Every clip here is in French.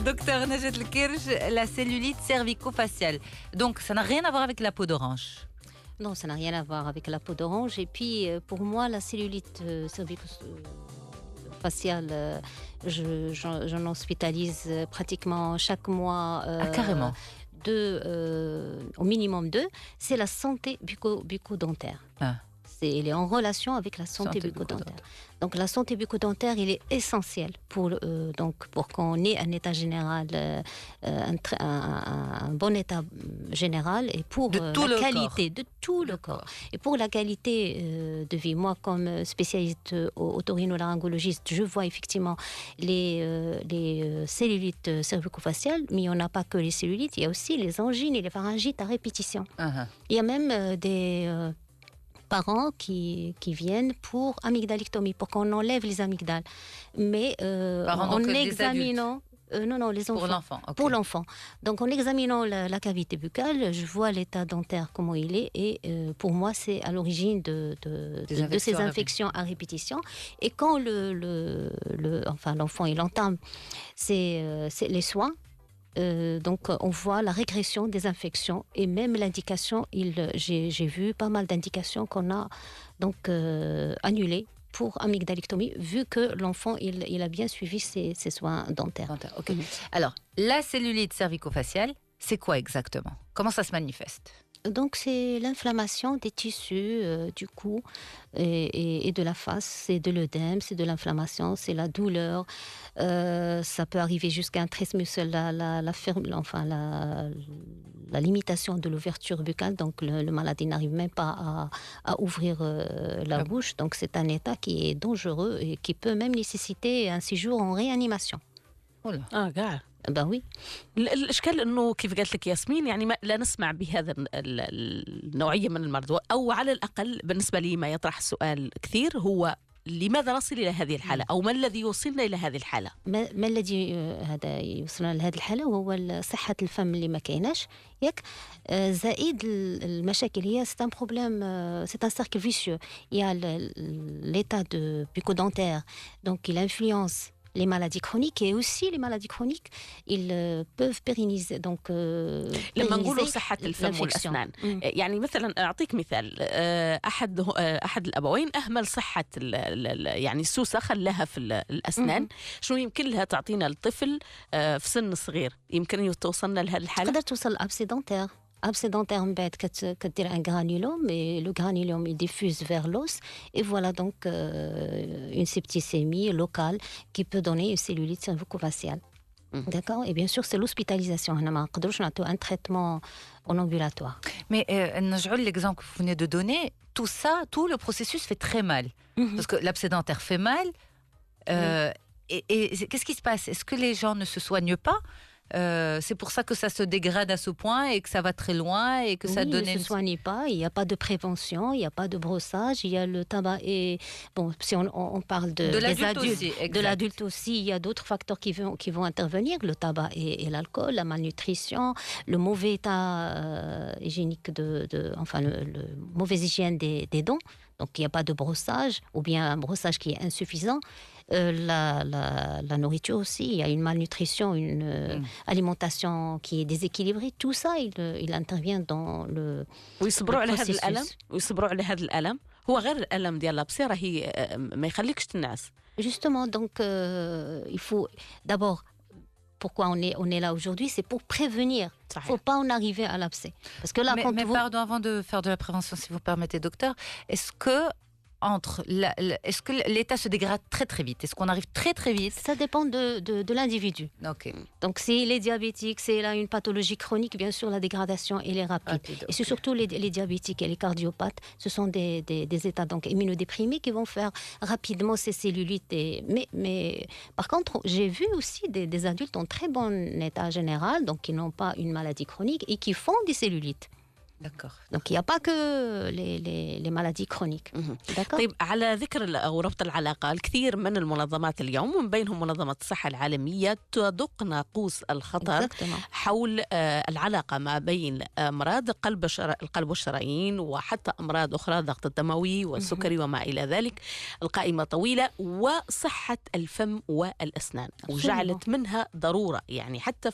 Docteur Najat Lekirch, la cellulite cervico-faciale. Donc, ça n'a rien à voir avec la peau d'orange. Non, ça n'a rien à voir avec la peau d'orange. Et puis, pour moi, la cellulite cervico-faciale, j'en hospitalise pratiquement chaque mois. Carrément. Au minimum 2. C'est la santé bucco-dentaire. Elle est en relation avec la santé bucco-dentaire. Donc la santé bucco-dentaire, il est essentiel pour qu'on ait un état général, un bon état général et pour la qualité de tout le corps. Et pour la qualité de vie, moi comme spécialiste otorhinolaryngologiste, je vois effectivement les cellulites cervico-faciales, mais il n'y en a pas que les cellulites, il y a aussi les angines et les pharyngites à répétition. Il y a même des parents qui viennent pour amygdalectomie, pour qu'on enlève les amygdales. Mais en examinant... non, les enfants. Pour l'enfant. Okay. Pour l'enfant. Donc, en examinant la cavité buccale, je vois l'état dentaire, comment il est. Et pour moi, c'est à l'origine de ces infections à répétition. Et quand l'enfant, il entame les soins, donc on voit la régression des infections et même l'indication, j'ai vu pas mal d'indications qu'on a donc annulées pour amygdalectomie vu que l'enfant il a bien suivi ses soins dentaires. Okay. Alors, la cellulite cervico-faciale, c'est quoi exactement? Comment ça se manifeste? Donc c'est l'inflammation des tissus du cou et de la face, c'est de l'œdème, c'est de l'inflammation, c'est la douleur, ça peut arriver jusqu'à un trismus, la limitation de l'ouverture buccale, donc le malade n'arrive même pas à ouvrir la bouche, donc c'est un état qui est dangereux et qui peut même nécessiter un séjour en réanimation. قاع Ben oui. الاشكال انه كيف قالت لك ياسمين يعني لا نسمع بهذا النوعيه من المرض او على الاقل بالنسبه لي ما يطرح السؤال كثير هو لماذا نصل الى هذه الحاله او ما الذي يوصلنا الى هذه الحاله؟ ما الذي هذا يوصلنا لهذه الحاله وهو صحه الفم اللي ما كايناش ياك زائد المشاكل هي سي ان بروبليم سي ان سيركل فيسيو يا l'état de bucco-dentaire donc il influence les maladies chroniques et aussi les maladies chroniques ils peuvent pérenniser donc لما نقولوا صحة الفم والأسنان يعني مثلا أعطيك مثال أحد الأبوين أهمل صحة يعني السوسة خلاها في الأسنان شنو يمكن لها تعطينا الطفل في سن صغير يمكن توصلنا لهذه الحالة تقدر توصل abcès dentaire من بعد كدير un granulome et le granulome il diffuse vers l'os et voilà donc une septicémie locale qui peut donner une cellulite cervico-faciale. D'accord. Et bien sûr c'est l'hospitalisation. On ne peut pas un traitement en ambulatoire. Mais l'exemple que vous venez de donner, tout le processus fait très mal. Parce que l'abcès dentaire fait mal. Et qu'est-ce qui se passe? Est-ce que les gens ne se soignent pas? C'est pour ça que ça se dégrade à ce point et que ça va très loin et que ça donne... ne se soigne pas, il n'y a pas de prévention, il n'y a pas de brossage, il y a le tabac et... Bon, si on parle des adultes, aussi, de l'adulte aussi, il y a d'autres facteurs qui vont intervenir, le tabac et l'alcool, la malnutrition, le mauvais état hygiénique le mauvaise hygiène des dents, donc il n'y a pas de brossage ou bien un brossage qui est insuffisant. La nourriture aussi, il y a une malnutrition, une alimentation qui est déséquilibrée, tout ça il intervient dans le ويصبروا على هذا الألم ويصبروا على هذا الألم هو غير الألم ديال الابسي راهي ما يخليكش تنعس. Justement donc il faut d'abord pourquoi on est là aujourd'hui, c'est pour prévenir. Il ne faut pas en arriver à l'abcès. Parce que là, pardon, avant de faire de la prévention, si vous permettez, docteur, est-ce que l'état se dégrade très très vite? Est-ce qu'on arrive très très vite? Ça dépend de l'individu. Okay. Donc s'il est diabétique, s'il a une pathologie chronique, bien sûr la dégradation elle est rapide. Et c'est surtout les diabétiques et les cardiopathes, ce sont des états donc immunodéprimés qui vont faire rapidement ces cellulites. Mais par contre, j'ai vu aussi des adultes en très bon état général, donc qui n'ont pas une maladie chronique et qui font des cellulites. D'accord. Donc il n'y a pas que les maladies chroniques. d'accord. طيب على ذكر أو ربط العلاقة، الكثير من المنظمات اليوم ومن بينهم منظمة الصحة العالمية تدق ناقوس الخطر حول العلاقة ما بين أمراض القلب والشرايين وحتى أمراض أخرى، الضغط الدموي والسكري وما إلى ذلك. القائمة طويلة، وصحة الفم والأسنان وجعلت منها ضرورة، يعني حتى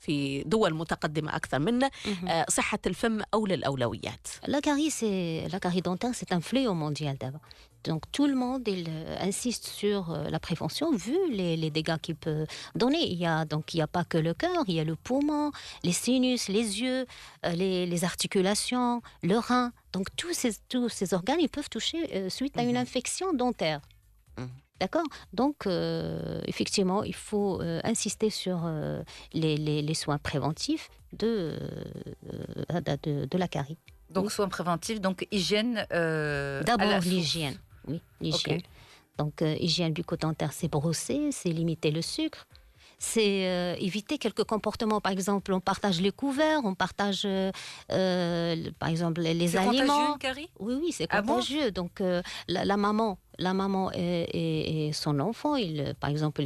في دول متقدمة أكثر منا صحة الفم أولى الأولويات. La carie dentaire, c'est un fléau mondial d'abord. Donc tout le monde insiste sur la prévention vu les dégâts qu'il peut donner. Il y a pas que le cœur, il y a le poumon, les sinus, les yeux, les articulations, le rein. Donc tous ces organes, ils peuvent toucher suite à une infection dentaire. D'accord. Donc, effectivement, il faut insister sur les soins préventifs de la carie. Donc, soins préventifs, donc hygiène. D'abord, l'hygiène. Oui, l'hygiène. Okay. Donc, hygiène bucco-dentaire, c'est brosser, c'est limiter le sucre. C'est éviter quelques comportements. Par exemple, on partage les couverts, on partage, par exemple, les aliments. C'est contagieux, une carie ? Oui, c'est contagieux. Donc, la maman et son enfant, par exemple,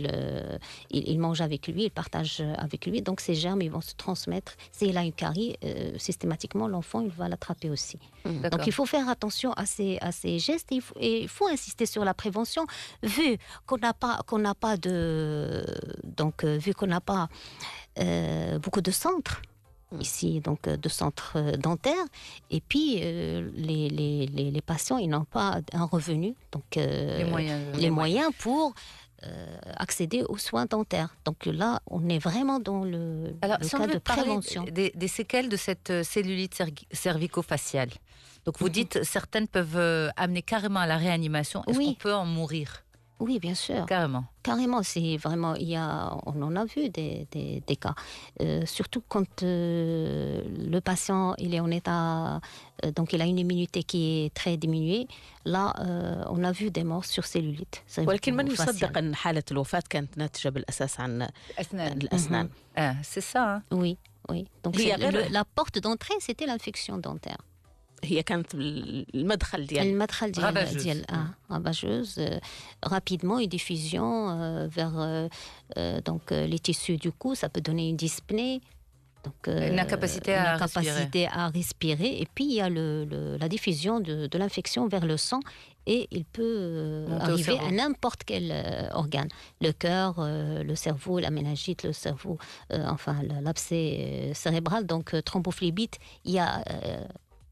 il mange avec lui, il partage avec lui. Donc, ces germes, ils vont se transmettre. S'il a une carie, systématiquement, l'enfant, il va l'attraper aussi. Donc, il faut faire attention à ces gestes. Et il faut insister sur la prévention, vu qu'on n'a pas beaucoup de centres ici, donc de centres dentaires, et puis les patients, ils n'ont pas un revenu, donc les moyens pour accéder aux soins dentaires. Donc là, on est vraiment dans le cas de prévention. Des séquelles de cette cellulite cervico-faciale. Donc vous dites, certaines peuvent amener carrément à la réanimation. Est-ce qu'on peut en mourir ? Oui, bien sûr. Carrément, c'est vraiment, on en a vu des cas. Surtout quand le patient il est en état, donc il a une immunité qui est très diminuée. Là, on a vu des morts sur cellulite. ولكن من يصدق أن حالة الوفاة كانت ناتجة بالأساس عن الأسنان. C'est ça. Oui. Donc la porte d'entrée, c'était l'infection dentaire. هي كانت المدخل ديال ravageuse, rapidement une diffusion vers donc les tissus du cou, ça peut donner une dyspnée, donc une incapacité à respirer, et puis il y a la diffusion de l'infection vers le sang, et il peut arriver à n'importe quel organe, le cœur, le cerveau, la méningite, le cerveau, enfin l'abcès cérébral, donc thrombophlébite, il y a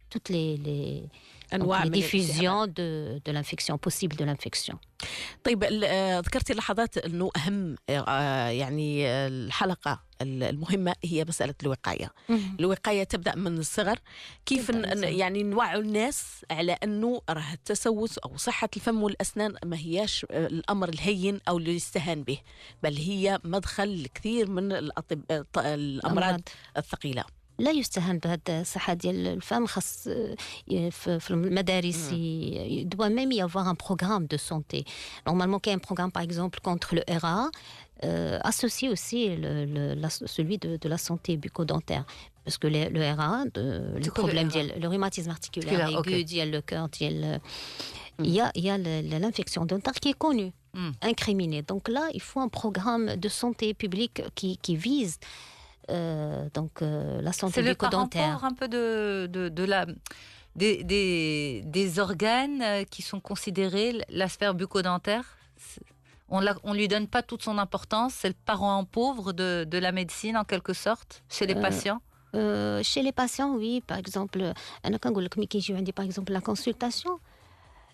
toutes les diffusions de l'infection, possible de l'infection. طيب ذكرتي لحظات أنه أهم يعني الحلقة المهمة هي مسألة الوقاية. الوقاية تبدأ من الصغر. كيف يعني نوعي الناس على أنه راه التسوس أو صحة الفم والأسنان ما هياش الأمر الهين أو اللي يستهان به، بل هي مدخل كثير من الأمراض الثقيلة. لا يستهان بهذا الصحة ديال الفم. خاص في المدارس il doit même y avoir un programme de santé. Normalement, qu'il y a un programme, par exemple, contre le RA, associé aussi celui de la santé bucco-dentaire. Parce que le RA, le problème le rhumatisme articulaire aigu, le cœur, il y a l'infection dentaire qui est connue, incriminée. Donc là, il faut un programme de santé publique qui vise donc la santé bucco-dentaire. C'est le parent un peu des organes qui sont considérés la sphère bucco-dentaire. On lui donne pas toute son importance. C'est le parent pauvre de la médecine en quelque sorte chez les patients. Chez les patients, oui. Par exemple, par exemple la consultation.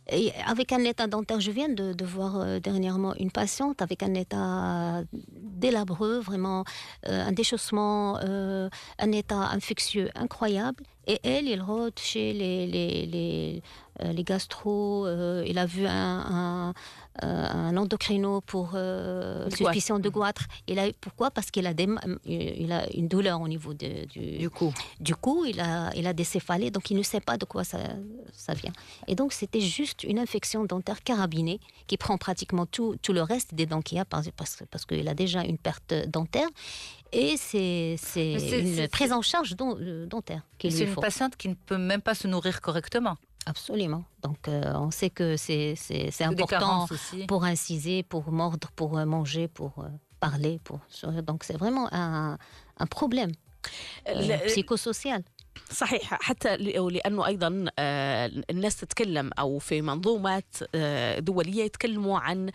Et avec un état dentaire, je viens de voir dernièrement une patiente avec un état délabreux, vraiment un déchaussement, un état infectieux incroyable. Et il rôde chez les gastro, il a vu un endocrino pour suspicion de goitre. Pourquoi? Parce qu'il a, il a une douleur au niveau du cou. Du cou, il a des céphalées, donc il ne sait pas de quoi ça vient. Et donc, c'était juste une infection dentaire carabinée qui prend pratiquement tout le reste des dents qu'il y a parce qu'il a déjà une perte dentaire. Et c'est une prise en charge dentaire qu'il lui faut. C'est une patiente qui ne peut même pas se nourrir correctement. Absolument. Donc, on sait que c'est important pour inciser, pour mordre, pour manger, pour parler. Donc, c'est vraiment un problème psychosocial. صحيح، حتى لأنه أيضا الناس تتكلم أو في منظومات دولية يتكلموا عن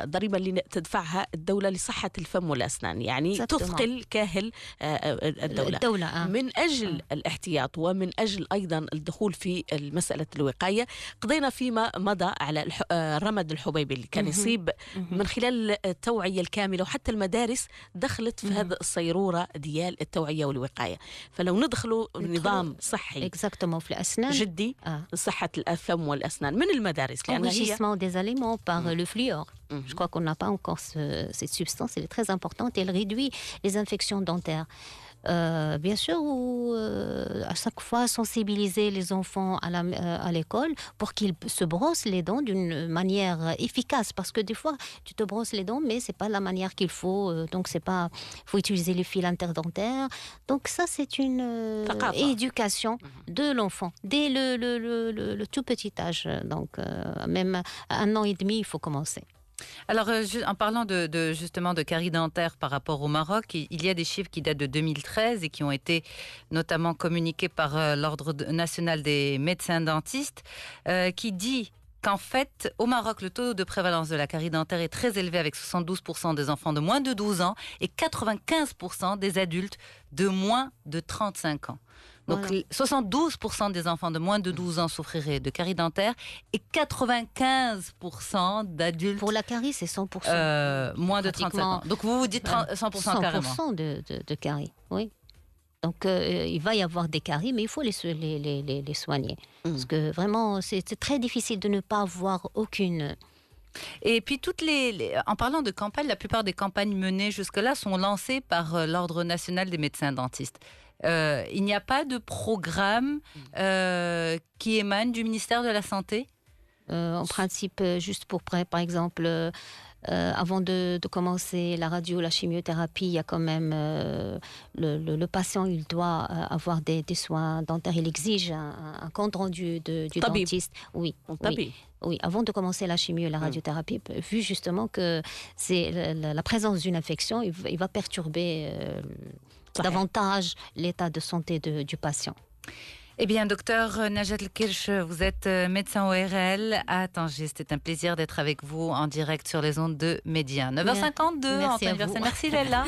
ضريبة اللي تدفعها الدولة لصحة الفم والأسنان، يعني تثقل كاهل الدولة من أجل الاحتياط ومن أجل أيضا الدخول في مسألة الوقاية. قضينا فيما مضى على الرمد الحبيبي اللي كان يصيب من خلال التوعية الكاملة، وحتى المدارس دخلت في هذا الصيرورة ديال التوعية والوقاية. فلو ندخلوا نظام صحي exactement في الأسنان جدي صحة الفم والأسنان من المدارس، لأن enrichissement des aliments par le fluor. Je crois qu'on n'a pas encore cette substance, elle est très importante et elle réduit les infections dentaires. Bien sûr, à chaque fois sensibiliser les enfants à l'école pour qu'ils se brossent les dents d'une manière efficace, parce que des fois tu te brosses les dents mais c'est pas la manière qu'il faut, donc c'est pas, faut utiliser les fils interdentaires. Donc ça c'est une éducation de l'enfant dès le tout petit âge, donc même à 1 an et demi il faut commencer. Alors, en parlant justement de caries dentaires par rapport au Maroc, il y a des chiffres qui datent de 2013 et qui ont été notamment communiqués par l'Ordre national des médecins dentistes, qui dit qu'en fait, au Maroc, le taux de prévalence de la carie dentaire est très élevé, avec 72% des enfants de moins de 12 ans et 95% des adultes de moins de 35 ans. Donc, voilà. 72% des enfants de moins de 12 ans souffriraient de carie dentaire et 95% d'adultes... Pour la carie, c'est 100%. Moins de 35 ans. Donc, vous dites 100% carrément. 100% de carie, oui. Donc, il va y avoir des caries, mais il faut les soigner. Parce que vraiment, c'est très difficile de ne pas avoir aucune... Et puis, en parlant de campagne, la plupart des campagnes menées jusque-là sont lancées par l'Ordre national des médecins dentistes. Il n'y a pas de programme qui émane du ministère de la Santé? En principe, juste pour, par exemple, avant de commencer la radio, la chimiothérapie, il y a quand même le patient, il doit avoir des soins dentaires. Il exige un compte rendu du dentiste. Oui, oui, avant de commencer la chimio et la radiothérapie, vu justement que c'est la présence d'une infection, il va perturber davantage l'état de santé du patient. Eh bien, docteur Najat El-Kirch, vous êtes médecin ORL à Tanger. C'était un plaisir d'être avec vous en direct sur les ondes de Média. 9h52, Merci, merci Léla.